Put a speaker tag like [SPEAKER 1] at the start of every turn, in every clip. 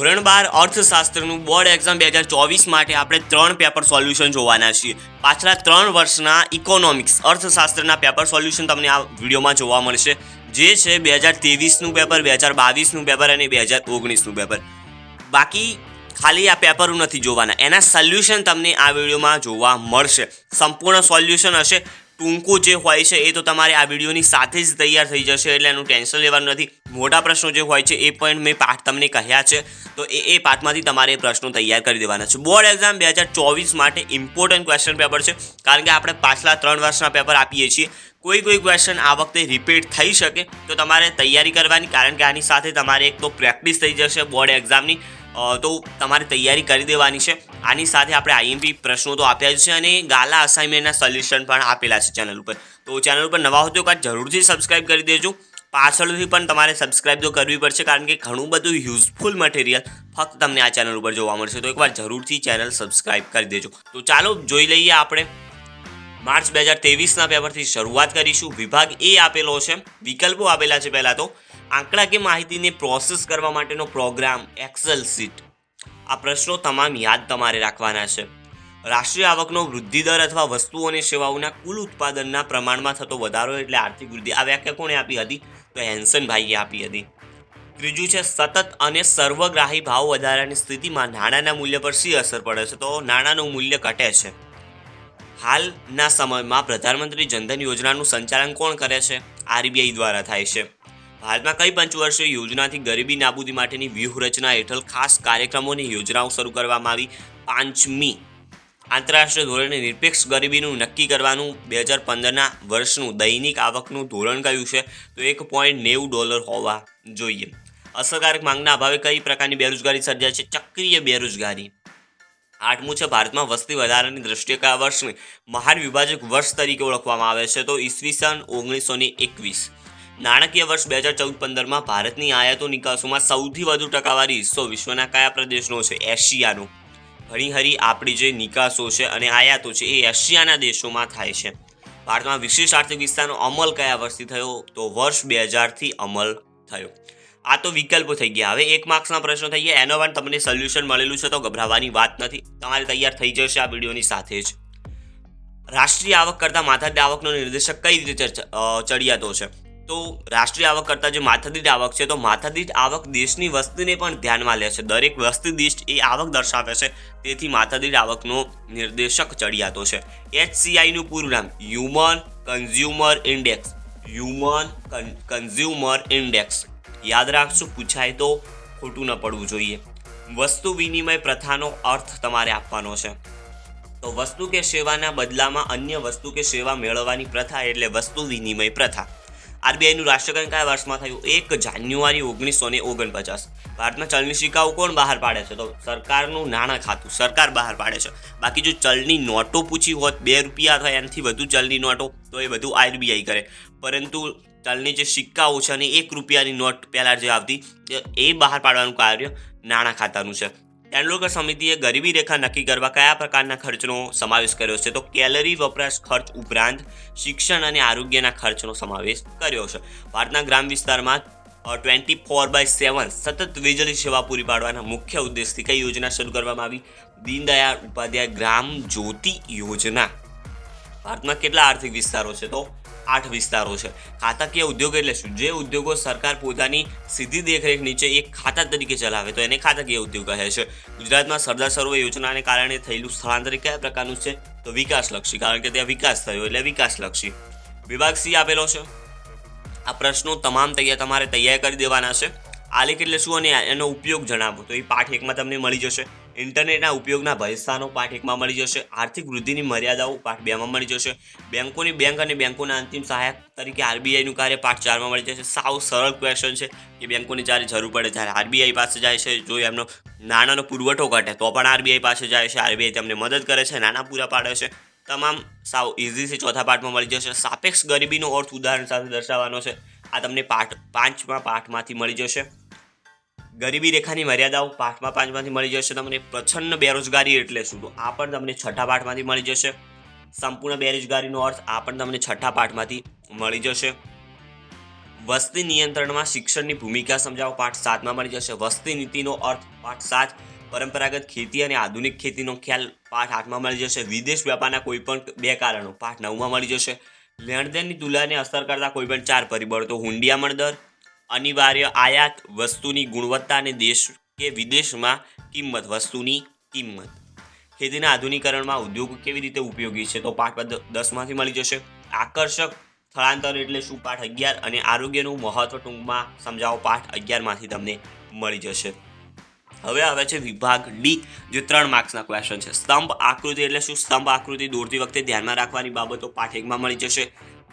[SPEAKER 1] ધોરણ 12 અર્થશાસ્ત્રનું board exam 2024 માટે આપણે 3 પેપર સોલ્યુશન જોવાના છીએ. પાછલા 3 વર્ષના ઇકોનોમિક્સ અર્થશાસ્ત્રના પેપર સોલ્યુશન તમને આ વિડીયોમાં જોવા મળશે, જે છે 2023નું પેપર, 2022નું પેપર અને 2019નું પેપર. બાકી ખાલી આ પેપરો નથી જોવાના, એના સોલ્યુશન તમને આ વિડીયોમાં જોવા મળશે. સંપૂર્ણ સોલ્યુશન હશે. ટૂંકું જે હોય છે એ તો તમારે આ વિડીયોની સાથે જ તૈયાર થઈ જશે, એટલે એનું ટેન્શન લેવાનું નથી. મોટા પ્રશ્નો જે હોય છે એ પણ મેં પાઠ તમને કહ્યા છે, તો એ પાઠમાંથી તમારે એ પ્રશ્નો તૈયાર કરી દેવાના છે. બોર્ડ એક્ઝામ 2024 માટે ઇમ્પોર્ટન્ટ ક્વેશ્ચન પેપર છે, કારણ કે આપણે પાછલા 3 વર્ષના પેપર આપીએ છીએ. કોઈ ક્વેશ્ચન આ વખતે રિપીટ થઈ શકે, તો તમારે તૈયારી કરવાની, કારણ કે આની સાથે તમારે એક તો પ્રેક્ટિસ થઈ જશે બોર્ડ એક્ઝામની, તો તમારે તૈયારી કરી દેવાની છે. આની સાથે આપણે આઈએમપી પ્રશ્નો તો આપ્યા જ છે અને ગાલા અસાઇનમેન્ટના સોલ્યુશન પણ આપેલા છે ચેનલ ઉપર. તો ચેનલ ઉપર નવા હો તો જરૂરથી સબસ્ક્રાઇબ કરી દેજો. પાછળથી પણ તમારે સબસ્ક્રાઇબ તો કરવી પડશે, કારણ કે ઘણું બધું યુઝફુલ મટીરિયલ ફક્ત તમને આ ચેનલ ઉપર જોવા મળશે. તો એકવાર જરૂરથી ચેનલ સબસ્ક્રાઇબ કરી દેજો. તો ચાલો જોઈ લઈએ. આપણે માર્ચ 2023ના પેપરથી શરૂઆત કરીશું. વિભાગ એ આપેલો છે, વિકલ્પો આપેલા છે. પહેલાં તો આંકડાકીય માહિતીને પ્રોસેસ કરવા માટેનો પ્રોગ્રામ એક્સેલ શીટ. આ પ્રશ્નો તમામ યાદ તમારે રાખવાના છે. રાષ્ટ્રીય આવકનો વૃદ્ધિ દર અથવા વસ્તુઓ અને સેવાઓના કુલ ઉત્પાદનના પ્રમાણમાં થતો વધારો એટલે આર્થિક વૃદ્ધિ. આ વ્યાખ્યા કોણે આપી હતી? તો હેન્સનભાઈએ આપી હતી. ત્રીજું છે સતત અને સર્વગ્રાહી ભાવ વધારાની સ્થિતિમાં નાણાંના મૂલ્ય પર શી અસર પડે છે? તો નાણાંનું મૂલ્ય ઘટે છે. હાલના સમયમાં પ્રધાનમંત્રી જનધન યોજનાનું સંચાલન કોણ કરે છે? આરબીઆઈ દ્વારા થાય છે. ભારતમાં કઈ પંચવર્ષીય યોજનાથી ગરીબી નાબૂદી માટેની વ્યૂહરચના હેઠળ ખાસ કાર્યક્રમો અને યોજનાઓ શરૂ કરવામાં આવી? 5મી આંતરરાષ્ટ્રીય ધોરણે નિરપેક્ષ ગરીબીનું નક્કી કરવાનું 2015ના વર્ષનું દૈનિક આવકનું ધોરણ કયું છે? તો $1.90 હોવા જોઈએ. અસરકારક માંગના અભાવે કઈ પ્રકારની બેરોજગારી સર્જાય છે? ચક્રીય બેરોજગારી. 8મું છે ભારતમાં વસ્તી વધારાની દ્રષ્ટિએ કયા વર્ષને મહાન વિભાજક વર્ષ તરીકે ઓળખવામાં આવે છે? તો ઈસવીસન 1921. નાણાકીય વર્ષ 2014-15માં ભારતની આયાતો નિકાસોમાં સૌથી વધુ ટકાવારી હિસ્સો વિશ્વના કયા પ્રદેશનો છે? એશિયાનો. ઘણી ખરી આપણી જે નિકાસો છે અને આયાતો છે એ એશિયાના દેશોમાં થાય છે. ભારતમાં વિશેષ આર્થિક વિસ્તારનો અમલ કયા વર્ષથી થયો? તો વર્ષ 2000થી અમલ થયો. આ તો વિકલ્પો થઈ ગયા. હવે 1 માર્ક્સના પ્રશ્નો થઈ ગયા. એનો પણ તમને સોલ્યુશન મળેલું છે, તો ગભરાવાની વાત નથી. તમારે તૈયાર થઈ જશે આ વિડીયોની સાથે જ. રાષ્ટ્રીય આવક કરતાં માથાદીઠ આવકનો નિર્દેશક કઈ રીતે ચડિયાતો છે? તો રાષ્ટ્રીય આવક કરતાં જે માથાદીઠ આવક છે, તો માથાદીઠ આવક દેશની વસ્તીને પણ ધ્યાનમાં લે છે. દરેક વસ્તી દીઠ એ આવક દર્શાવે છે, તેથી માથાદીઠ આવકનો નિર્દેશક ચડિયાતો છે. HCIનું પૂરું નામ human consumer index. Human consumer index. યાદ રાખશું, પૂછાય તો ખોટું ન પડવું જોઈએ. વસ્તુ વિનિમય પ્રથાનો અર્થ તમારે આપવાનો છે. તો વસ્તુ કે સેવાના બદલામાં અન્ય વસ્તુ કે સેવા મેળવવાની પ્રથા એટલે વસ્તુ વિનિમય પ્રથા. આરબીઆઈનું રાષ્ટ્રીયકરણ કયા વર્ષમાં થયું? 1 જાન્યુઆરી 1949. ભારતમાં ચલણી સિક્કાઓ કોણ બહાર પાડે છે? તો સરકારનું નાણાં ખાતું, સરકાર બહાર પાડે છે. બાકી જો ચલણી નોટો પૂછી હોત, 2 રૂપિયા અથવા એનાથી વધુ ચલણી નોટો, તો એ બધું આરબીઆઈ કરે. પરંતુ ચલણી જે સિક્કાઓ છે અને 1 રૂપિયાની નોટ પહેલાં જે આવતી, એ બહાર પાડવાનું કાર્ય નાણાં ખાતાનું છે. તેંડુલકર સમિતિએ ગરીબી રેખા નક્કી કરવા કયા પ્રકારના ખર્ચનો સમાવેશ કર્યો છે? તો કેલરી વપરાશ ખર્ચ ઉપરાંત શિક્ષણ અને આરોગ્યના ખર્ચનો સમાવેશ કર્યો છે. ભારતના ગ્રામ વિસ્તારમાં 24/7 સતત વીજળી સેવા પૂરી પાડવાના મુખ્ય ઉદ્દેશથી કઈ યોજના શરૂ કરવામાં આવી? દીનદયાળ ઉપાધ્યાય ગ્રામ જ્યોતિ યોજના. ભારતમાં કેટલા આર્થિક વિસ્તારો છે? તો 8 વિસ્તારો છે. ખાતાકીય ઉદ્યોગ એટલે શું? જે ઉદ્યોગો સરકાર પોતાની સીધી દેખરેખ નીચે એક ખાતા તરીકે ચલાવે, તો એને ખાતાકીય ઉદ્યોગ કહે છે. ગુજરાતમાં સરદાર સરોવર યોજનાને કારણે થયેલું સ્થળાંતર કયા પ્રકારનું છે? તો વિકાસલક્ષી, કારણ કે ત્યાં વિકાસ થયો એટલે વિકાસલક્ષી. વિભાગ સી આપેલો છે. આ પ્રશ્નો તમામ તમારે તૈયાર કરી દેવાના છે. આલેખ એટલે શું અને એનો ઉપયોગ જણાવો, તો એ પાઠ 1માં તમને મળી જશે. ઇન્ટરનેટના ઉપયોગના ભયસ્થાનો પાઠ 1માં મળી જશે. આર્થિક વૃદ્ધિની મર્યાદાઓ પાઠ 2માં મળી જશે. બેંકોની બેંક અને બેંકોના અંતિમ સહાયક તરીકે આરબીઆઈનું કાર્ય પાઠ 4માં મળી જશે. સાવ સરળ ક્વેશ્ચન છે કે બેંકોની જ્યારે જરૂર પડે ત્યારે આરબીઆઈ પાસે જાય છે. જો એમનો નાણાંનો પુરવઠો ઘટે તો પણ આરબીઆઈ પાસે જાય છે. આરબીઆઈ તેમને મદદ કરે છે, નાણાં પૂરા પાડે છે. તમામ સાવ ઇઝી છે. ચોથા પાઠમાં મળી જશે. સાપેક્ષ ગરીબીનો અર્થ ઉદાહરણ સાથે દર્શાવવાનો છે. આ તમને પાઠ 5માં પાઠમાંથી મળી જશે. ગરીબી રેખાની મર્યાદાઓ પાઠમાં 5માંથી મળી જશે. તમને પ્રચ્છન્ન બેરોજગારી એટલે શું? તો આ પણ તમને 6થા પાઠમાંથી મળી જશે. સંપૂર્ણ બેરોજગારીનો અર્થ આ પણ તમને 6થા પાઠમાંથી મળી જશે. વસ્તી નિયંત્રણમાં શિક્ષણની ભૂમિકા સમજાવો પાઠ 7માં મળી જશે. વસ્તી નીતિનો અર્થ પાઠ 7. પરંપરાગત ખેતી અને આધુનિક ખેતીનો ખ્યાલ પાઠ 8માં મળી જશે. વિદેશ વ્યાપારના કોઈપણ 2 કારણો પાઠ 9માં મળી જશે. લેણદેણની તુલનાને અસર કરતા કોઈપણ 4 પરિબળો તો હુંડિયામણ દર, અનિવાર્ય આયાત, વસ્તુની ગુણવત્તા અને દેશ કે વિદેશમાં કિંમત, વસ્તુની કિંમત. ખેતીના આધુનિકરણમાં ઉદ્યોગો કેવી રીતે ઉપયોગી છે તો પાઠ 10માંથી મળી જશે. આકર્ષક સ્થળાંતર એટલે શું પાઠ 11. અને આરોગ્યનું મહત્વ ટૂંકમાં સમજાવો પાઠ 11માંથી તમને મળી જશે. હવે આવે છે વિભાગ ડી, જે 3 માર્ક્સના ક્વેશ્ચન છે. સ્તંભ આકૃતિ એટલે શું? સ્તંભ આકૃતિ દોરતી વખતે ધ્યાનમાં રાખવાની બાબતો પાઠ 1માં મળી જશે.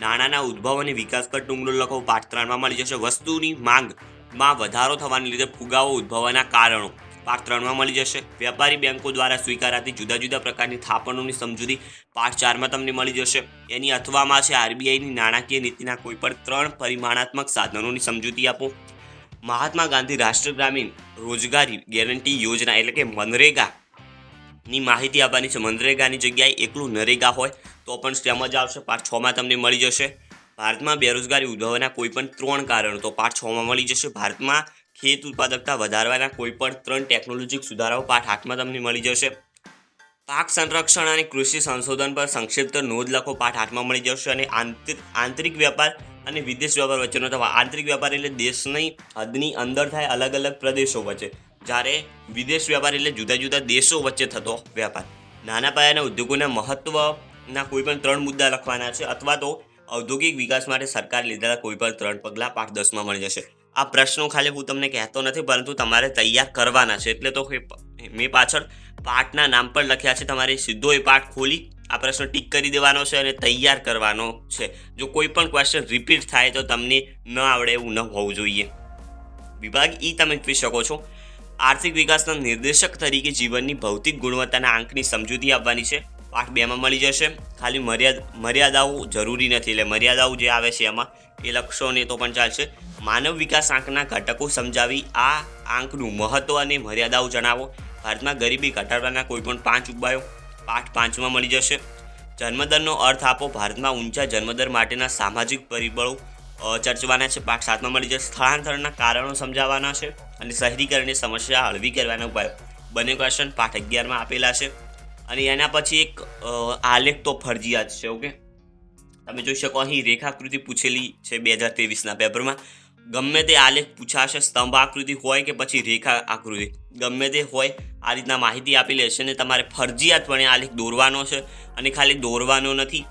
[SPEAKER 1] નાણાંના ઉદ્ભવ અને વિકાસ પર ટૂંકનો લખો પાઠ 3માં મળી જશે. વસ્તુની માંગમાં વધારો થવાને લીધે ફુગાવો ઉદ્ભવવાના કારણો પાઠ 3માં મળી જશે. વેપારી બેંકો દ્વારા સ્વીકારાતી જુદા જુદા પ્રકારની થાપણોની સમજૂતી પાઠ 4માં તમને મળી જશે. એની અથવામાં છે આરબીઆઈની નાણાકીય નીતિના કોઈપણ 3 પરિમાણાત્મક સાધનોની સમજૂતી આપો. મહાત્મા ગાંધી રાષ્ટ્રીય ગ્રામીણ રોજગારી ગેરંટી યોજના એટલે કે મનરેગાની માહિતી આપવાની છે. મનરેગાની જગ્યાએ એકલું નરેગા હોય તો પણ તેમ જ આવશે. પાઠ 6માં તમને મળી જશે. ભારતમાં બેરોજગારી ઉદ્ભવવાના કોઈપણ 3 કારણો તો પાઠ 6માં મળી જશે. ભારતમાં ખેત ઉત્પાદકતા વધારવાના કોઈપણ 3 ટેકનોલોજીક સુધારાઓ પાઠ 8માં તમને મળી જશે. પાક સંરક્ષણ અને કૃષિ સંશોધન પર સંક્ષિપ્ત નોંધ લખો પાઠ 8માં મળી જશે. અને આંતરિક વેપાર અને વિદેશ વેપાર વચ્ચેનો તફાવત. આંતરિક વેપાર એટલે દેશની હદની અંદર થાય અલગ અલગ પ્રદેશો વચ્ચે, જ્યારે વિદેશ વેપાર એટલે જુદા જુદા દેશો વચ્ચે થતો વેપાર. નાના પાયાના ઉદ્યોગોના મહત્વના કોઈપણ 3 મુદ્દા લખવાના છે, અથવા તો ઔદ્યોગિક વિકાસ માટે સરકાર લીધેલા કોઈપણ 3 પગલાં પાઠ 10માં મળી જશે. આ પ્રશ્નો ખાલી હું તમને કહેતો નથી, પરંતુ તમારે તૈયાર કરવાના છે. એટલે તો મેં પાછળ પાઠના નામ પર લખ્યા છે. તમારે સીધો એ પાઠ ખોલી આ પ્રશ્ન ટીક કરી દેવાનો છે અને તૈયાર કરવાનો છે. જો કોઈ પણ ક્વેશ્ચન રિપીટ થાય તો તમને ન આવડે એવું ન હોવું જોઈએ. વિભાગ ઈ તમે જોઈ શકો છો. આર્થિક વિકાસના નિર્દેશક તરીકે જીવનની ભૌતિક ગુણવત્તાના આંકની સમજૂતી આપવાની છે. પાઠ 2માં મળી જશે. ખાલી મર્યાદાઓ જરૂરી નથી, એટલે મર્યાદાઓ જે આવે છે એમાં એ લખશો ને તો પણ ચાલશે. માનવ વિકાસ આંકના ઘટકો સમજાવી આ આંકનું મહત્વ અને મર્યાદાઓ જણાવો. ભારતમાં ગરીબી ઘટાડવાના કોઈપણ 5 ઉપાયો પાઠ 5માં મળી જશે. જન્મદરનો અર્થ આપો. ભારતમાં ઊંચા જન્મદર માટેના સામાજિક પરિબળો ચર્ચવાના છે. પાઠ 7માં મળી જશે. સ્થળાંતરના કારણો સમજાવવાના છે અને શહેરીકરણની સમસ્યા હળવી કરવાના ઉપાયો. બંને ક્વેશ્ચન પાઠ 11માં આપેલા છે. અને એના પછી એક આલેખ તો ફરજિયાત છે. ઓકે, તમે જોઈ શકો અહીં રેખાકૃતિ પૂછેલી છે 2023ના પેપરમાં. ગમે તે આલેખ પૂછાશે, સ્તંભ આકૃતિ હોય કે પછી રેખા આકૃતિ, ગમે તે હોય, આ રીતના માહિતી આપેલી હશે ને તમારે ફરજિયાતપણે આલેખ દોરવાનો છે. અને ખાલી દોરવાનો નથી,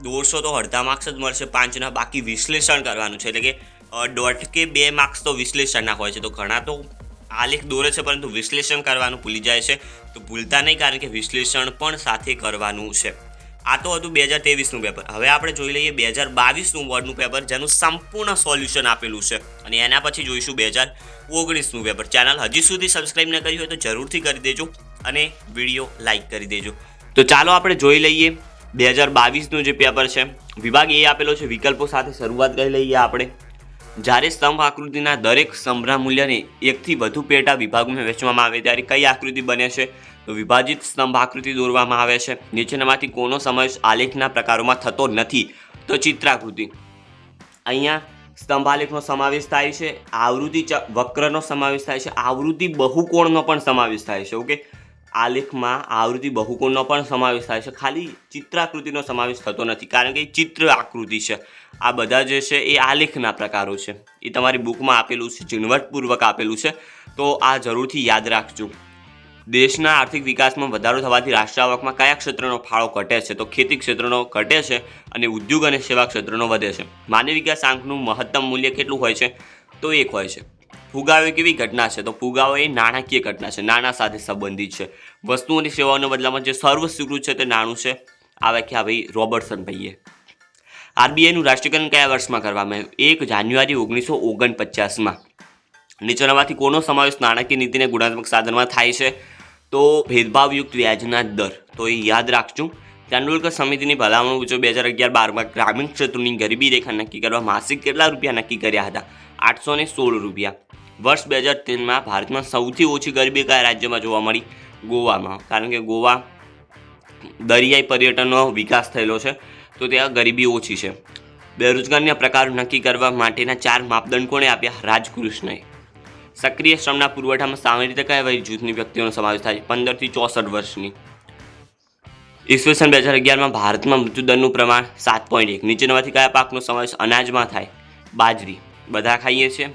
[SPEAKER 1] દોરશો તો અડધા માર્ક્સ જ મળશે 5ના, બાકી વિશ્લેષણ કરવાનું છે. એટલે કે 1.5 કે 2 માર્ક્સ તો વિશ્લેષણના હોય છે. તો ઘણા તો આલેખ દોરે છે પરંતુ વિશ્લેષણ કરવાનું ભૂલી જાય છે. તો ભૂલતા નહીં, કારણ કે વિશ્લેષણ પણ સાથે કરવાનું છે. આ તો હતું 2023નું પેપર. હવે આપણે જોઈ લઈએ 2022નું બોર્ડનું પેપર, જેનું સંપૂર્ણ સોલ્યુશન આપેલું છે. અને એના પછી જોઈશું 2019નું પેપર. ચેનલ હજી સુધી સબસ્ક્રાઈબ ન કરી હોય તો જરૂરથી કરી દેજો અને વિડીયો લાઈક કરી દેજો. તો ચાલો આપણે જોઈ લઈએ 2022નું જે પેપર છે. વિભાગ એ આપેલો છે. વિકલ્પો સાથે શરૂઆત કરી લઈએ આપણે. જ્યારે સ્તંભ આકૃતિના દરેક સ્તંભના મૂલ્યને 1 થી વધુ પેટા વિભાગોમાં વહેંચવામાં આવે ત્યારે કઈ આકૃતિ બને છે? તો વિભાજિત સ્તંભ આકૃતિ દોરવામાં આવે છે. નીચેનામાંથી કોનો સમાવેશ આલેખના પ્રકારોમાં થતો નથી? તો ચિત્રાકૃતિ. અહીંયા સ્તંભ આલેખનો સમાવેશ થાય છે, આવૃત્તિ વક્રનો સમાવેશ થાય છે, આવૃત્તિ બહુકોણનો પણ સમાવેશ થાય છે. ઓકે, આલેખમાં આવૃત્તિ બહુકોણનો પણ સમાવેશ થાય છે, ખાલી ચિત્રાકૃતિનો સમાવેશ થતો નથી, કારણ કે એ ચિત્ર આકૃતિ છે. આ બધા જે છે એ આલેખના પ્રકારો છે. એ તમારી બુકમાં આપેલું છે, ઝીણવટપૂર્વક આપેલું છે. તો આ જરૂરથી યાદ રાખજો. દેશના આર્થિક વિકાસમાં વધારો થવાથી રાષ્ટ્ર આવકમાં કયા ક્ષેત્રનો ફાળો ઘટે છે? તો ખેતી ક્ષેત્રનો ઘટે છે અને ઉદ્યોગ અને સેવા ક્ષેત્રનો વધે છે. માનવ વિકાસ આંકનું મહત્તમ મૂલ્ય કેટલું હોય છે? તો 1 હોય છે. ફુગાવો એ કેવી ઘટના છે? તો ફુગાવો એ નાણાકીય ઘટના છે, નાણાં સાથે સંબંધિત છે. વસ્તુ અને સેવાઓના બદલામાં જે સર્વસ્વીકૃત છે તે નાણું છે. આ વ્યાખ્યા ભાઈ રોબર્ટસન ભાઈએ. આરબીઆઈનું રાષ્ટ્રીયકરણ કયા વર્ષમાં કરવામાં આવ્યું? 1 જાન્યુઆરી 1949માં. નીચેનામાંથી કોનો સમાવેશ નાણાકીય નીતિને ગુણાત્મક સાધનમાં થાય છે? તો ભેદભાવયુક્ત વ્યાજના દર. તો એ યાદ રાખજો. તેંડુલકર સમિતિની ભલામણ મુજબ 2011-12માં ગ્રામીણ ક્ષેત્રોની ગરીબી રેખા નક્કી કરવા માસિક કેટલા રૂપિયા નક્કી કર્યા હતા? 816 રૂપિયા. વર્ષ 2013માં ભારતમાં સૌથી ઓછી ગરીબી કયા રાજ્યમાં જોવા મળી? ગોવામાં. કારણ કે ગોવા દરિયાઈ પર્યટનનો વિકાસ થયેલો છે, તો ત્યાં ગરીબી ઓછી છે. બેરોજગારીના પ્રકારો નક્કી કરવા માટેના 4 માપદંડ કોણે આપ્યા? રાજકૃષ્ણએ. સક્રિય શ્રમના પુરવઠામાં સામાન્ય રીતે કયા વય જૂથની વ્યક્તિઓનો સમાવેશ થાય? 15 થી 64 વર્ષની. ઈસવીસન 2011માં ભારતમાં મૃત્યુદરનું પ્રમાણ 7.1. નીચેનામાંથી કયા પાકનો સમાવેશ અનાજમાં થાય? બાજરી. બધા ખાઈએ છીએ.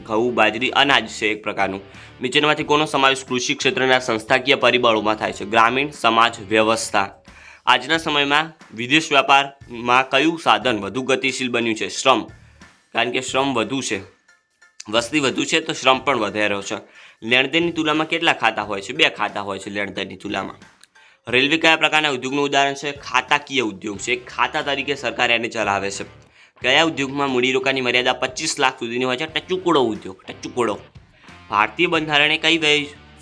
[SPEAKER 1] ઘઉં, બાજરી અનાજ છે એક પ્રકારનું. નીચેનામાંથી કોનો સમાવેશ કૃષિ ક્ષેત્રના સંસ્થાકીય પરિબળોમાં થાય છે? ગ્રામીણ સમાજ વ્યવસ્થા. આજના સમયમાં વિદેશ વ્યાપારમાં કયું સાધન વધુ ગતિશીલ બન્યું છે? શ્રમ. કારણ કે શ્રમ વધુ છે, વસ્તી વધુ છે તો શ્રમ પણ વધારે છે. લેણદેણની તુલનામાં કેટલા ખાતા હોય છે? 2 ખાતા હોય છે લેણદેણની તુલનામાં. રેલવે કયા પ્રકારના ઉદ્યોગનું ઉદાહરણ છે? ખાતાકીય ઉદ્યોગ છે. ખાતા તરીકે સરકાર એને ચલાવે છે. કયા ઉદ્યોગમાં મૂડીરોકાણની મર્યાદા 25 લાખ સુધીની હોય છે? ટચુકડો ઉદ્યોગ. ટચુકડો. ભારતીય બંધારણે કઈ વય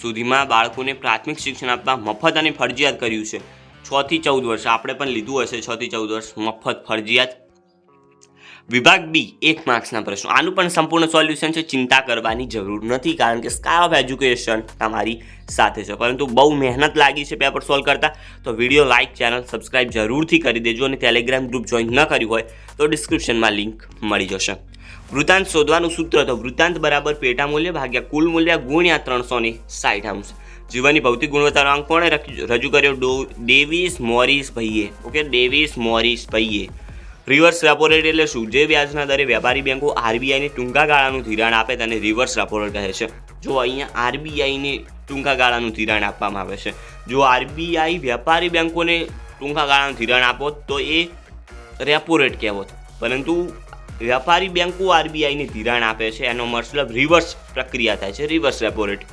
[SPEAKER 1] સુધીમાં બાળકોને પ્રાથમિક શિક્ષણ આપવા મફત અને ફરજિયાત કર્યું છે? 6 થી 14 વર્ષ. આપણે પણ લીધું હશે 6 થી 14 વર્ષ મફત ફરજિયાત. વિભાગ બી 1 માર્ક્સના પ્રશ્નો. આનું પણ સંપૂર્ણ સોલ્યુશન છે, ચિંતા કરવાની જરૂર નથી કારણ કે સ્કાય ઓફ એજ્યુકેશન તમારી સાથે છે. પરંતુ બહુ મહેનત લાગી છે પેપર સોલ્વ કરતા, તો વિડીયો લાઇક, ચેનલ સબસ્ક્રાઇબ જરૂરથી કરી દેજો અને ટેલિગ્રામ ગ્રુપ જોઈન ન કર્યું હોય તો ડિસ્ક્રિપ્શનમાં લિંક મળી જશે. વૃત્તાંત શોધવાનું સૂત્ર તો વૃત્તાંત બરાબર પેટા મૂલ્ય ભાગ્યા કુલ મૂલ્ય ગુણ્યા 360 અંશ. જીવનની ભૌતિક ગુણવત્તાનો અંક કોણે રજૂ કર્યો? ડેવિસ મોરિસ ભાઈએ. ઓકે, ડેવિસ મોરિસ ભાઈએ. રિવર્સ રેપો રેટ એટલે શું? જે વ્યાજના દરે વેપારી બેંકો આરબીઆઈને ટૂંકા ગાળાનું ધિરાણ આપે તેને રિવર્સ રેપો રેટ કહે છે. જો અહીંયા આરબીઆઈને ટૂંકા ગાળાનું ધિરાણ આપવામાં આવે છે, જો આરબીઆઈ વેપારી બેંકોને ટૂંકા ગાળાનું ધિરાણ આપો તો એ રેપો રેટ કહેવત, પરંતુ વેપારી બેંકો આરબીઆઈને ધિરાણ આપે છે એનો મતલબ રિવર્સ પ્રક્રિયા થાય છે, રિવર્સ રેપો રેટ.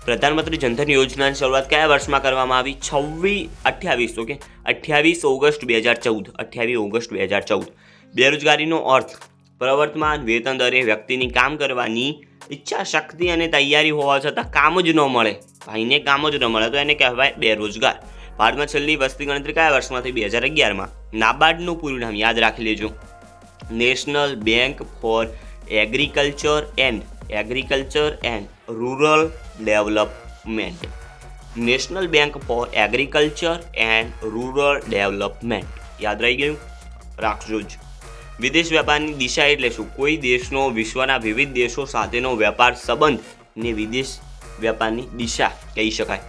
[SPEAKER 1] પ્રધાનમંત્રી જનધન યોજનાની શરૂઆત કયા વર્ષમાં કરવામાં આવી? 28 ઓકે, 28 ઓગસ્ટ 2014. 28 ઓગસ્ટ 2014. બેરોજગારીનો અર્થ પ્રવર્તમાન વેતન દરે વ્યક્તિની કામ કરવાની ઈચ્છા શક્તિ અને તૈયારી હોવા છતાં કામ જ ન મળે. ભાઈને કામ જ ન મળે તો એને કહેવાય બેરોજગાર. ભારતમાં છેલ્લી વસ્તી ગણતરી કયા વર્ષમાં થઈ? 2011માં. નાબાર્ડનું પૂરું નામ યાદ રાખી લેજો. National bank four agriculture and rural development. National bank four agriculture and rural development. યાદ રહી ગયું? રાખજો જ. વિદેશ વ્યાપારની દિશા એટલે શું? કોઈ દેશનો વિશ્વના વિવિધ દેશો સાથેનો વેપાર સંબંધ ને વિદેશ વ્યાપારની દિશા કહી શકાય.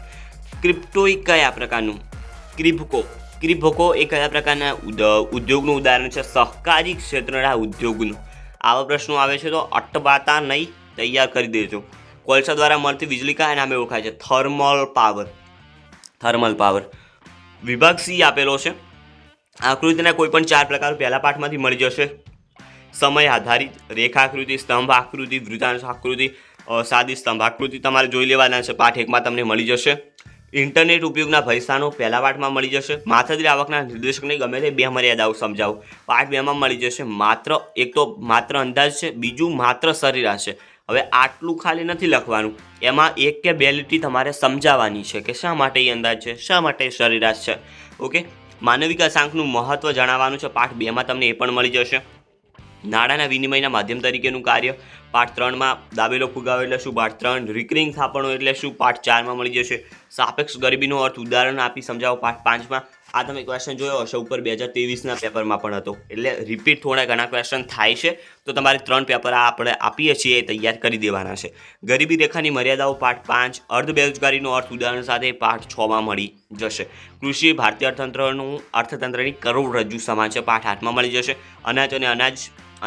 [SPEAKER 1] ક્રિપ્ટો એ કયા પ્રકારનું? ક્રિપ્ટો એ કયા પ્રકારના ઉદ્યોગનું ઉદાહરણ છે? સહકારી ક્ષેત્રના ઉદ્યોગનું. આવા પ્રશ્નો આવે છે તો અટવાતા નહીં, તૈયાર કરી દેજો. કોલસા દ્વારા મળતી વીજળી કયા નામે ઓળખાય છે? Thermal power. વિભાગ સી આપેલો છે. આકૃતિના કોઈ પણ 4 પ્રકારો પહેલા પાઠમાંથી મળી જશે. સમય આધારિત, રેખાકૃતિ, સ્તંભ આકૃતિ, વૃત્તાંશ આકૃતિ, સાદી સ્તંભ આકૃતિ તમારે જોઈ લેવાના છે. પાઠ 1માં તમને મળી જશે. ઇન્ટરનેટ ઉપયોગના ભયસ્થાનો પહેલા પાઠમાં મળી જશે. માથાદીઠ આવકના નિર્દેશકને ગમે તે 2 મર્યાદાઓ સમજાવો. પાઠ 2માં મળી જશે. એક તો માત્ર અંદાજ છે, બીજું માત્ર સરેરાશ છે. હવે આટલું ખાલી નથી લખવાનું, એમાં 1 કે 2 લીટી તમારે સમજાવવાની છે કે શા માટે એ અંદાજ છે, શા માટે સરેરાશ છે. ઓકે, માનવ વિકાસ આંકનું મહત્વ જણાવવાનું છે. પાઠ 2માં તમને એ પણ મળી જશે. નાણાંના વિનિમયના માધ્યમ તરીકેનું કાર્ય પાઠ 3માં. દાબેલો ફુગાવો એટલે શું? પાઠ 3. રિકરિંગ થાપણો એટલે શું? પાઠ 4માં મળી જશે. સાપેક્ષ ગરીબીનો અર્થ ઉદાહરણ આપી સમજાવો. પાઠ 5માં. આ તમે ક્વેશ્ચન જોયો હશે ઉપર 2023ના પેપરમાં પણ હતો, એટલે રિપીટ થોડા ઘણા ક્વેશ્ચન થાય છે તો તમારે 3 પેપર આપણે આપીએ છીએ એ તૈયાર કરી દેવાના છે. ગરીબી રેખાની મર્યાદાઓ પાઠ 5. અર્ધ બેરોજગારીનો અર્થ ઉદાહરણ સાથે પાઠ 6માં મળી જશે. કૃષિ ભારતીય અર્થતંત્રની કરોડરજ્જુ સમાન છે. પાઠ 8માં મળી જશે. અનાજ અને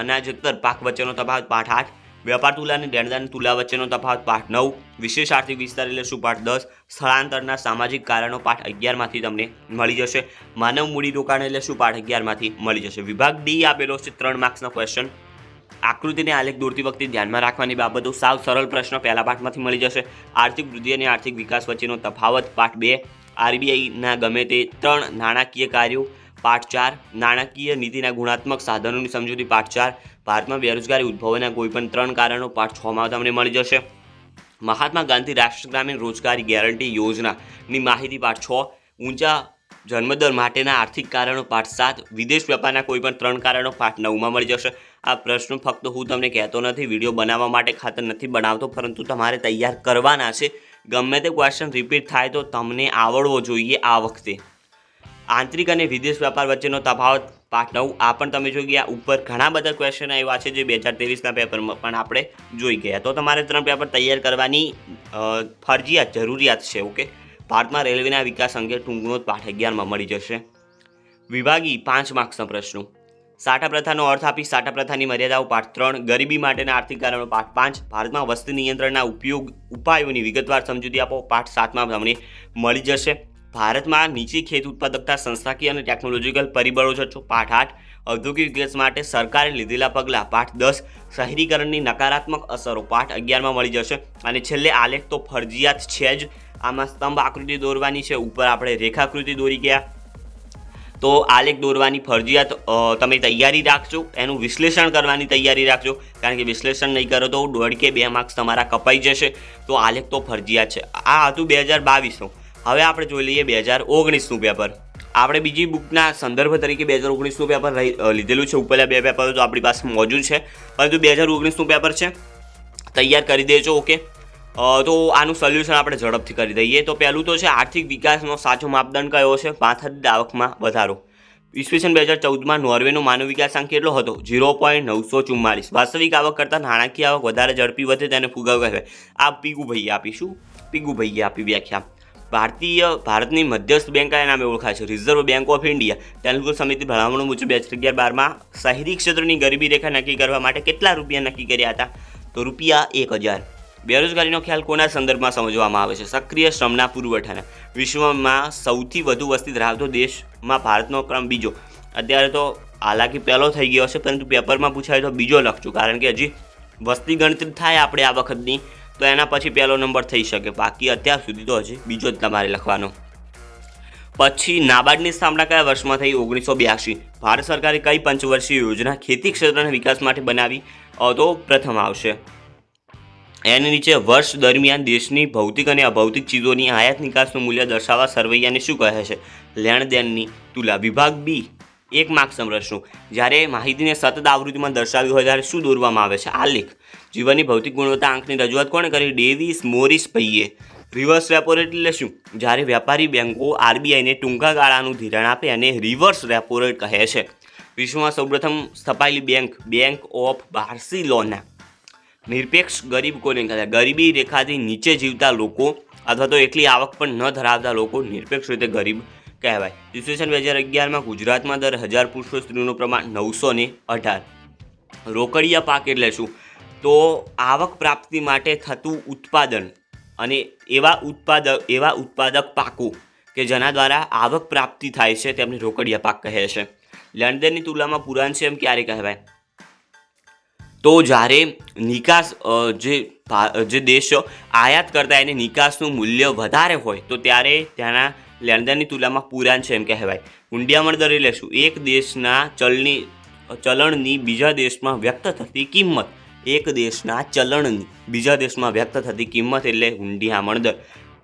[SPEAKER 1] અનાજેતર પાક વચ્ચેનો તફાવત પાઠ 8. વેપાર તુલા અને દેણદારની તુલા વચ્ચેનો તફાવત પાઠ 9. વિશેષ આર્થિક વિસ્તાર એટલે શું? પાઠ 10. સ્થળાંતરના સામાજિક કારણો પાઠ 11માંથી તમને મળી જશે. માનવ મૂડીરોકાણ એટલે શું? પાઠ 11માંથી મળી જશે. વિભાગ ડી આપેલો છે 3 માર્ક્સનો ક્વેશ્ચન. આકૃતિને આલેખ દોરતી વખતે ધ્યાનમાં રાખવાની બાબતો. સાવ સરળ પ્રશ્ન પહેલા પાઠમાંથી મળી જશે. આર્થિક વૃદ્ધિ અને આર્થિક વિકાસ વચ્ચેનો તફાવત પાઠ 2. આરબીઆઈના ગમે તે 3 નાણાકીય કાર્યો પાઠ 4. નાણાકીય નીતિના ગુણાત્મક સાધનોની સમજૂતી પાઠ 4. ભારતમાં બેરોજગારી ઉદ્ભવવાના કોઈપણ 3 કારણો પાઠ 6માં તમને મળી જશે. મહાત્મા ગાંધી રાષ્ટ્રીય ગ્રામીણ રોજગારી ગેરંટી યોજનાની માહિતી પાઠ 6. ઊંચા જન્મદર માટેના આર્થિક કારણો પાઠ 7. વિદેશ વેપારના કોઈપણ 3 કારણો પાઠ 9માં મળી જશે. આ પ્રશ્નો ફક્ત હું તમને કહેતો નથી, વિડીયો બનાવવા માટે ખાતર નથી બનાવતો, પરંતુ તમારે તૈયાર કરવાના છે. ગમે તે ક્વેશ્ચન રિપીટ થાય તો તમને આવડવો જોઈએ આ વખતે. આંતરિક અને વિદેશ વેપાર વચ્ચેનો તફાવત પાઠ 9 આ પણ તમે જોઈ ગયા. ઉપર ઘણા બધા ક્વેશ્ચન આવ્યા છે જે 2023ના પેપરમાં પણ આપણે જોઈ ગયા. તો તમારે 3 પેપર તૈયાર કરવાની ફરજિયાત જરૂરિયાત છે. ઓકે, ભારતમાં રેલવેના વિકાસ અંગે ટૂંકનો પાઠ 11માં મળી જશે. વિભાગી 5 માર્ક્સના પ્રશ્નો. સાટા પ્રથાનો અર્થ આપી સાટા પ્રથાની મર્યાદાઓ પાઠ 3. ગરીબી માટેના આર્થિક કારણો પાઠ 5. ભારતમાં વસ્તી નિયંત્રણના ઉપાયોની વિગતવાર સમજૂતી આપો પાઠ 7માં તમને મળી જશે. ભારતમાં નીચી ખેત ઉત્પાદકતા સંસ્થાકીય અને ટેકનોલોજીકલ પરિબળો છે પાઠ 8. ઔદ્યોગિક વિકાસ માટે સરકારે લીધેલા પગલાં પાઠ 10. શહેરીકરણની નકારાત્મક અસરો પાઠ 11માં મળી જશે. અને છેલ્લે આલેખ તો ફરજિયાત છે જ. આમાં સ્તંભ આકૃતિ દોરવાની છે. ઉપર આપણે રેખાકૃતિ દોરી ગયા, તો આલેખ દોરવાની ફરજિયાત તમે તૈયારી રાખજો. એનું વિશ્લેષણ કરવાની તૈયારી રાખજો, કારણ કે વિશ્લેષણ નહીં કરો તો 1.5 કે 2 માર્ક્સ તમારા કપાઈ જશે. તો આલેખ તો ફરજિયાત છે. આ હતું 2022નું. હવે આપણે જોઈ લઈએ 2019નું પેપર. આપણે બીજી બુકના સંદર્ભ તરીકે 2019નું પેપર લીધેલું છે. ઉપરના 2 પેપરો તો આપણી પાસે મોજૂદ છે, પરંતુ 2019નું પેપર છે, તૈયાર કરી દેજો. ઓકે, તો આનું સોલ્યુશન આપણે ઝડપથી કરી દઈએ. તો પહેલું તો છે આર્થિક વિકાસનો સાચો માપદંડ કયો છે? માથાદીઠ આવકમાં વધારો. ઈસવીસન 2014માં નોર્વેનો માનવ વિકાસાંક કેટલો હતો? 0.944. વાસ્તવિક આવક કરતાં નાણાકીય આવક વધારે ઝડપી વધે તેને ફુગાવો કહેવાય. આ પીગુભાઈએ આપીશું, પીગુભાઈએ આપી વ્યાખ્યા. ભારતની મધ્યસ્થ બેંક કયા નામે ઓળખાય છે? Reserve bank of India. Telephone સમિતિ ભલામણો મુજબ 2011-12માં શહેરી ક્ષેત્રની ગરીબી રેખા નક્કી કરવા માટે કેટલા રૂપિયા નક્કી કર્યા હતા? તો રૂપિયા 1000. બેરોજગારીનો ખ્યાલ કોના સંદર્ભમાં સમજવામાં આવે છે? સક્રિય શ્રમના પુરવઠાના. વિશ્વમાં સૌથી વધુ વસ્તી ધરાવતો દેશમાં ભારતનો ક્રમ બીજો. અત્યારે તો હાલાકી પહેલો થઈ ગયો છે, પરંતુ પેપરમાં પૂછાય તો બીજો લખજો, કારણ કે હજી વસ્તી ગણતરી થાય આપણે આ વખતની, તો એના પછી પહેલો નંબર થઈ શકે. બાકી અત્યાર સુધી તો હજી બીજો જ તમારે લખવાનો. પછી નાબાર્ડની સ્થાપના કયા વર્ષમાં થઈ? 1982. ભારત સરકારે કઈ પંચવર્ષીય યોજના ખેતી ક્ષેત્રના વિકાસ માટે બનાવી? તો પ્રથમ આવશે. એની નીચે વર્ષ દરમિયાન દેશની ભૌતિક અને અભૌતિક ચીજોની આયાત નિકાસનું મૂલ્ય દર્શાવવા સરવૈયાને શું કહે છે? લેણ દેણની તુલા. વિભાગ બી 1 માર્ક્સના પ્રશ્નો. જ્યારે માહિતીને સતત આવૃત્તિમાં દર્શાવી હોય ત્યારે શું દોરવામાં આવે છે? આલેખ. જીવનની ભૌતિક ગુણવત્તા આંકની રજૂઆત કોણે કરી? ડેવિસ મોરિસ ભાઈએ. રિવર્સ રેપો રેટ એટલે શું? જ્યારે વ્યાપારી બેંકો આરબીઆઈને ટૂંકા ગાળાનું ધિરાણ આપે અને રિવર્સ રેપો રેટ કહે છે. વિશ્વમાં સૌપ્રથમ સ્થપાયેલી બેંક બેંક ઓફ બાર્સિલોના. નિરપેક્ષ ગરીબ કોને કહેવાય? ગરીબી રેખાથી નીચે જીવતા લોકો અથવા તો એટલી આવક પણ ન ધરાવતા લોકો નિરપેક્ષ રીતે ગરીબ કહેવાય. ઈસવીસન 2011માં ગુજરાતમાં દર 1000 પુરુષો સ્ત્રીનું પ્રમાણ 918. રોકડિયા પાક એટલે શું? તો આવક પ્રાપ્તિ માટે થતું ઉત્પાદન અને એવા ઉત્પાદક પાકો કે જેના દ્વારા આવક પ્રાપ્તિ થાય છે તેમને રોકડિયા પાક કહે છે. લેણદેણની તુલનામાં પુરાણ છે એમ ક્યારે કહેવાય? તો જ્યારે નિકાસ જે દેશો આયાત કરતા એને નિકાસનું મૂલ્ય વધારે હોય તો ત્યારે ત્યાંના લેણદેણની તુલનામાં પુરાણ છે એમ કહેવાય. હુંડિયામણ દર એટલે શું? એક દેશના ચલણની બીજા દેશમાં વ્યક્ત થતી કિંમત. એક દેશના ચલણની બીજા દેશમાં વ્યક્ત થતી કિંમત એટલે હુંડિયામણ દર.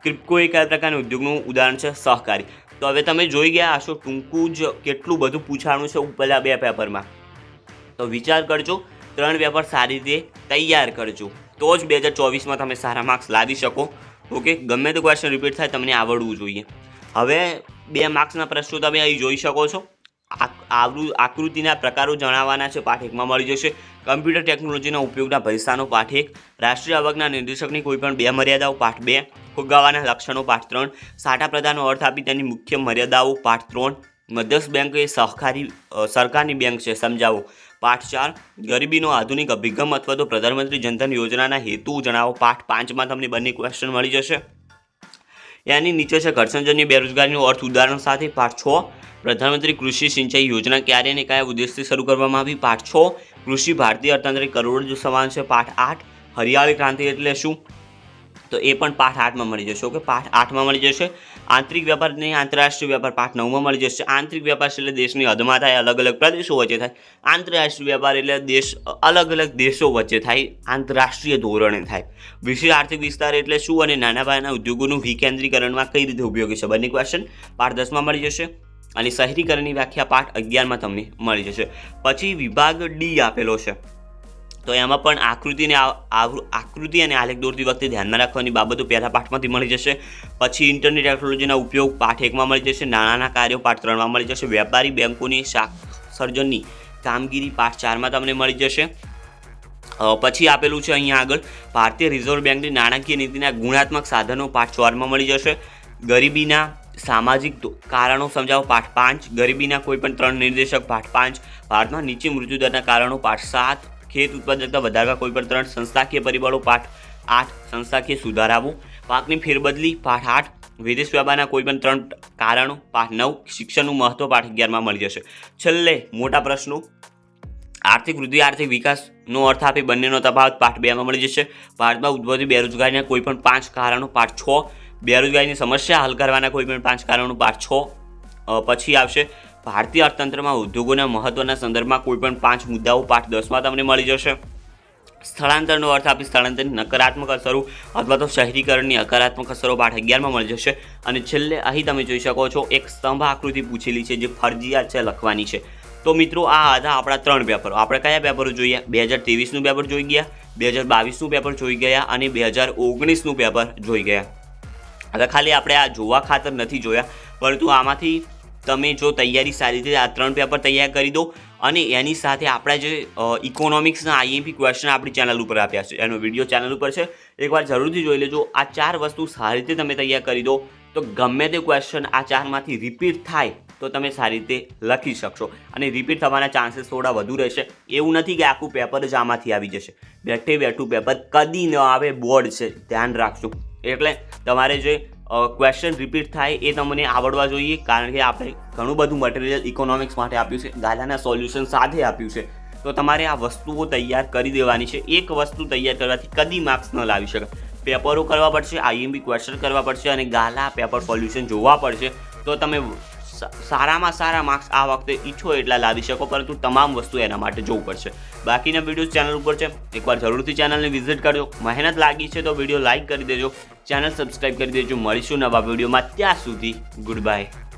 [SPEAKER 1] ક્રિપ્ટો એક પ્રકારના ઉદ્યોગનું ઉદાહરણ છે. સહકારી. તો હવે તમે જોઈ ગયા હશો ટૂંકું જ કેટલું બધું પૂછાણું છે ઉપરના 2 પેપરમાં. તો વિચાર કરજો, 3 પેપર સારી રીતે તૈયાર કરજો, તો જ 2024માં તમે સારા માર્ક્સ લાવી શકો. ઓકે, ગમે તે ક્વેશ્ચન રિપીટ થાય તમને આવડવું જોઈએ. હવે 2 માર્ક્સના પ્રશ્નો તમે અહીં જોઈ શકો છો. આકૃતિના પ્રકારો જણાવવાના છે, પાઠ 1માં મળી જશે. કમ્પ્યુટર ટેકનોલોજીના ઉપયોગના ભવિષ્યનો પાઠ 1. રાષ્ટ્રીય આવકના નિર્દેશકની કોઈપણ 2 મર્યાદાઓ પાઠ 2. ફુગાવાના લક્ષણો પાઠ 3. સાટા પ્રદાનનો અર્થ આપી તેની મુખ્ય મર્યાદાઓ પાઠ 3. મધ્યસ્થ બેંક એ સરકારની બેંક છે, સમજાવો પાઠ 4. ગરીબીનો આધુનિક અભિગમ અથવા તો પ્રધાનમંત્રી જનધન યોજનાના હેતુ જણાવો પાઠ 5માં તમને બંને ક્વેશ્ચન મળી જશે. એની નીચે છે ઘર્ષણજન્ય બેરોજગારીનો અર્થ ઉદાહરણ સાથે પાઠ 6. પ્રધાનમંત્રી કૃષિ સિંચાઈ યોજના ક્યારે અને કયા ઉદ્દેશથી શરૂ કરવામાં આવી પાઠ 6. કૃષિ ભારતીય અર્થતંત્રની કરોડરજ્જુ સમાન છે પાઠ 8. હરિયાળી ક્રાંતિ એટલે શું? તો એ પણ પાઠ 8માં મળી જશે. ઓકે, પાઠ 8માં મળી જશે. આંતરિક વેપાર અને આંતરરાષ્ટ્રીય વેપાર પાઠ 9માં મળી જશે. આંતરિક વેપાર એટલે દેશની હદમાં થાય, અલગ અલગ પ્રદેશો વચ્ચે થાય. આંતરરાષ્ટ્રીય વેપાર એટલે અલગ અલગ દેશો વચ્ચે થાય, આંતરરાષ્ટ્રીય ધોરણે થાય. વિશેષ આર્થિક વિસ્તાર એટલે શું અને નાના પાયાના ઉદ્યોગોનું વિકેન્દ્રીકરણમાં કઈ રીતે ઉપયોગી છે? બંને ક્વેશ્ચન પાઠ 10માં મળી જશે. અને શહેરીકરણની વ્યાખ્યા પાઠ 11માં તમને મળી જશે. પછી વિભાગ ડી આપેલો છે, તો એમાં પણ આકૃતિ અને આલેખ દોરતી વખતે ધ્યાનમાં રાખવાની બાબતો પહેલા પાઠમાંથી મળી જશે. પછી ઇન્ટરનેટ ટેકનોલોજીના ઉપયોગ પાઠ 1માં મળી જશે. નાણાંના કાર્યો પાઠ 3માં મળી જશે. વેપારી બેંકોની સર્જનની કામગીરી પાઠ 4માં તમને મળી જશે. પછી આપેલું છે અહીંયા આગળ ભારતીય રિઝર્વ બેંકની નાણાકીય નીતિના ગુણાત્મક સાધનો પાઠ 4માં મળી જશે. ગરીબીના સામાજિક કારણો સમજાવો પાઠ 5, ગરીબીના કોઈ પણ 3 નિર્દેશક પાઠ 5, ભારતમાં નીચી મૃત્યુદરના કારણો પાઠ 7, ખેત ઉત્પાદકતા વધારવા કોઈ પણ 3 સંસ્થાકીય પરિબળો પાઠ 8, સંસ્થાકીય સુધારાઓ, પાકની ફેરબદલી પાઠ 8, વિદેશ વ્યાપારના કોઈ પણ 3 કારણો પાઠ 9, શિક્ષણનું મહત્વ પાઠ 11માં મળી જશે. છેલ્લે મોટા પ્રશ્નો આર્થિક વૃદ્ધિ આર્થિક વિકાસનો અર્થ આપે બંનેનો તફાવત પાઠ 2માં મળી જશે. ભારતમાં ઉદ્ભવતી બેરોજગારીના કોઈ પણ 5 કારણો પાઠ 6, બેરોજગારીની સમસ્યા હલ કરવાના કોઈ પણ 5 કારણો પાઠ 6. પછી આવશે ભારતીય અર્થતંત્રમાં ઉદ્યોગોના મહત્વના સંદર્ભમાં કોઈ પણ 5 મુદ્દાઓ પાઠ 10માં તમને મળી જશે. સ્થળાંતરનો અર્થ આપી સ્થળાંતરની નકારાત્મક અસરો અથવા તો શહેરીકરણની હકારાત્મક અસરો પાઠ 11માં મળી જશે. અને છેલ્લે અહીં તમે જોઈ શકો છો એક સ્તંભ આકૃતિ પૂછેલી છે જે ફરજિયાત છે લખવાની છે. તો મિત્રો આ હતા આપણા 3 પેપરો. આપણે કયા પેપરો જોઈએ? 2023નું પેપર જોઈ ગયા, 2022નું પેપર જોઈ ગયા અને 2019નું પેપર જોઈ ગયા. હવે ખાલી આપણે આ જોવા ખાતર નથી જોયા, પરંતુ આમાંથી તમે જો તૈયારી સારી રીતે આ 3 પેપર તૈયાર કરી દો અને એની સાથે આપણા જે ઇકોનોમિક્સના IMP ક્વેશ્ચન આપણી ચેનલ ઉપર આપ્યા છે, એનો વિડીયો ચેનલ ઉપર છે, એકવાર જરૂરથી જોઈ લેજો. આ 4 વસ્તુ સારી રીતે તમે તૈયાર કરી દો તો ગમે તે ક્વેશ્ચન આ 4માંથી રિપીટ થાય તો તમે સારી રીતે લખી શકશો અને રિપીટ થવાના ચાન્સીસ થોડા વધુ રહેશે. એવું નથી કે આખું પેપર જ આમાંથી આવી જશે. બેઠું પેપર કદી ન આવે, બોર્ડ છે, ધ્યાન રાખજો. એટલે તમારે જે ક્વેશ્ચન રિપીટ થાય એ તમને આવડવા જોઈએ, કારણ કે આપણે ઘણું બધું મટીરિયલ ઇકોનોમિક્સ માટે આપ્યું છે, ગાલાના સોલ્યુશન સાથે આપ્યું છે. તો તમારે આ વસ્તુઓ તૈયાર કરી દેવાની છે. એક વસ્તુ તૈયાર કરવાથી કદી માર્ક્સ ન લાવી શકે. પેપરો કરવા પડશે, IMP ક્વેશ્ચન કરવા પડશે અને ગાલા પેપર સોલ્યુશન જોવા પડશે. તો તમે સારામાં સારા માર્ક્સ આ વખતે ઈચ્છો એટલા લાવી શકો, પરંતુ તમામ વસ્તુ એના માટે જોવું પડશે. બાકીના વિડીયો ચેનલ ઉપર છે, એકવાર જરૂરથી ચેનલને વિઝિટ કરજો. મહેનત લાગી છે તો વિડીયો લાઇક કરી દેજો, ચેનલ સબસ્ક્રાઈબ કરી દેજો. મળીશું નવા વિડીયોમાં, ત્યાં સુધી ગુડ બાય.